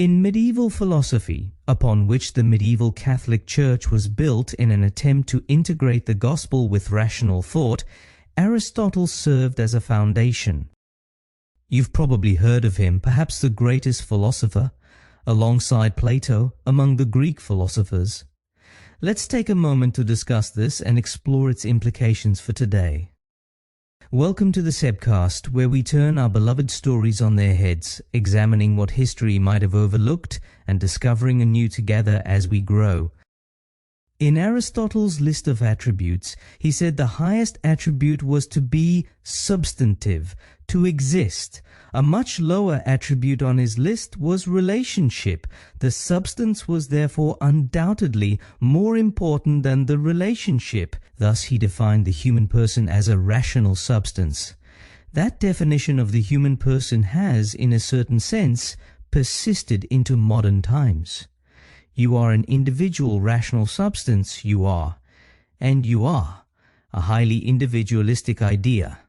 In medieval philosophy, upon which the medieval Catholic Church was built in an attempt to integrate the gospel with rational thought, Aristotle served as a foundation. You've probably heard of him, perhaps the greatest philosopher, alongside Plato, among the Greek philosophers. Let's take a moment to discuss this and explore its implications for today. Welcome to the Sebcast, where we turn our beloved stories on their heads, examining what history might have overlooked and discovering anew together as we grow. In Aristotle's list of attributes, he said the highest attribute was to be substantive, to exist. A much lower attribute on his list was relationship. The substance was therefore undoubtedly more important than the relationship. Thus he defined the human person as a rational substance. That definition of the human person has, in a certain sense, persisted into modern times. You are an individual rational substance, you are. And you are. A highly individualistic idea.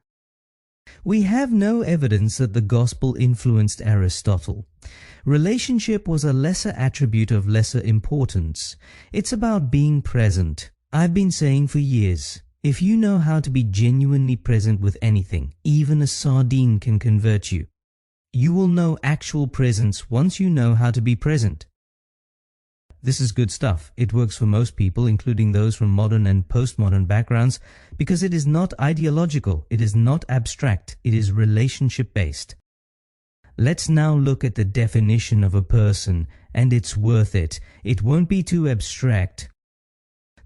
We have no evidence that the gospel influenced Aristotle. Relationship was a lesser attribute of lesser importance. It's about being present. I've been saying for years, if you know how to be genuinely present with anything, even a sardine can convert you. You will know actual presence once you know how to be present. This is good stuff. It works for most people, including those from modern and postmodern backgrounds, because it is not ideological, it is not abstract, it is relationship-based. Let's now look at the definition of a person, and it's worth it. It won't be too abstract.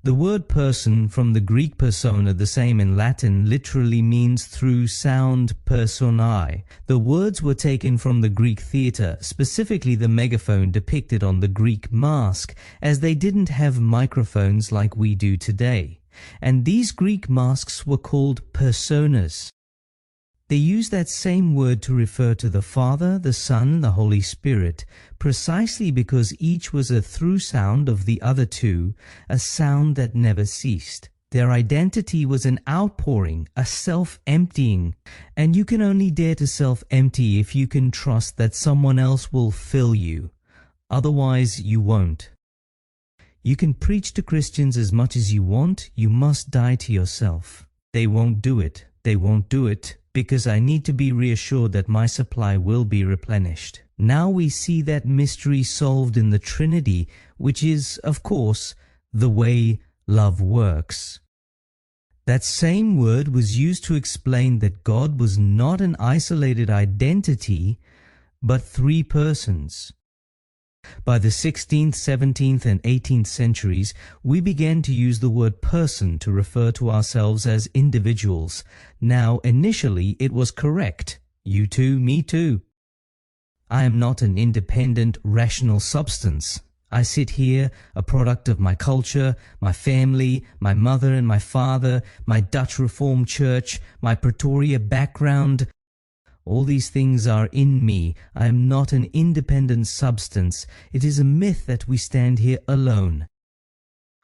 The word person, from the Greek persona, the same in Latin, literally means through sound, personae. The words were taken from the Greek theatre, specifically the megaphone depicted on the Greek mask, as they didn't have microphones like we do today. And these Greek masks were called personas. They used that same word to refer to the Father, the Son, the Holy Spirit, precisely because each was a through sound of the other two, a sound that never ceased. Their identity was an outpouring, a self-emptying, and you can only dare to self-empty if you can trust that someone else will fill you. Otherwise, you won't. You can preach to Christians as much as you want, you must die to yourself. They won't do it. They won't do it. Because I need to be reassured that my supply will be replenished. Now we see that mystery solved in the Trinity, which is, of course, the way love works. That same word was used to explain that God was not an isolated identity, but three persons. By the 16th, 17th, and 18th centuries, we began to use the word person to refer to ourselves as individuals. Now, initially, it was correct. You too, me too. I am not an independent, rational substance. I sit here, a product of my culture, my family, my mother and my father, my Dutch Reformed Church, my Pretoria background. All these things are in me. I am not an independent substance. It is a myth that we stand here alone.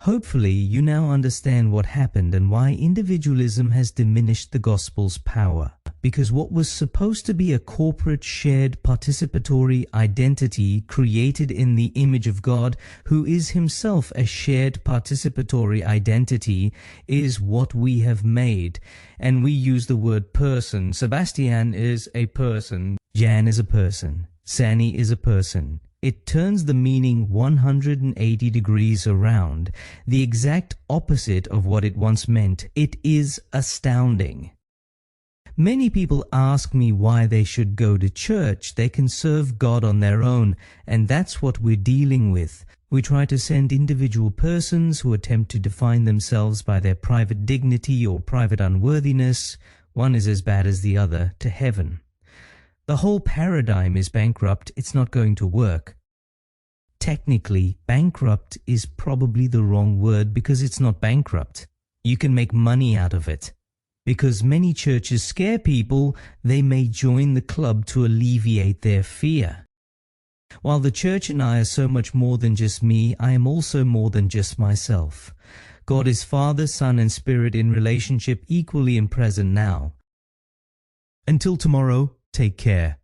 Hopefully, you now understand what happened and why individualism has diminished the gospel's power. Because what was supposed to be a corporate, shared, participatory identity created in the image of God, who is himself a shared, participatory identity, is what we have made. And we use the word person. Sebastian is a person. Jan is a person. Sani is a person. It turns the meaning 180 degrees around, the exact opposite of what it once meant. It is astounding. Many people ask me why they should go to church. They can serve God on their own, and that's what we're dealing with. We try to send individual persons who attempt to define themselves by their private dignity or private unworthiness, one is as bad as the other, to heaven. The whole paradigm is bankrupt. It's not going to work. Technically, bankrupt is probably the wrong word because it's not bankrupt. You can make money out of it. Because many churches scare people, they may join the club to alleviate their fear. While the church and I are so much more than just me, I am also more than just myself. God is Father, Son, and Spirit in relationship equally and present now. Until tomorrow, take care.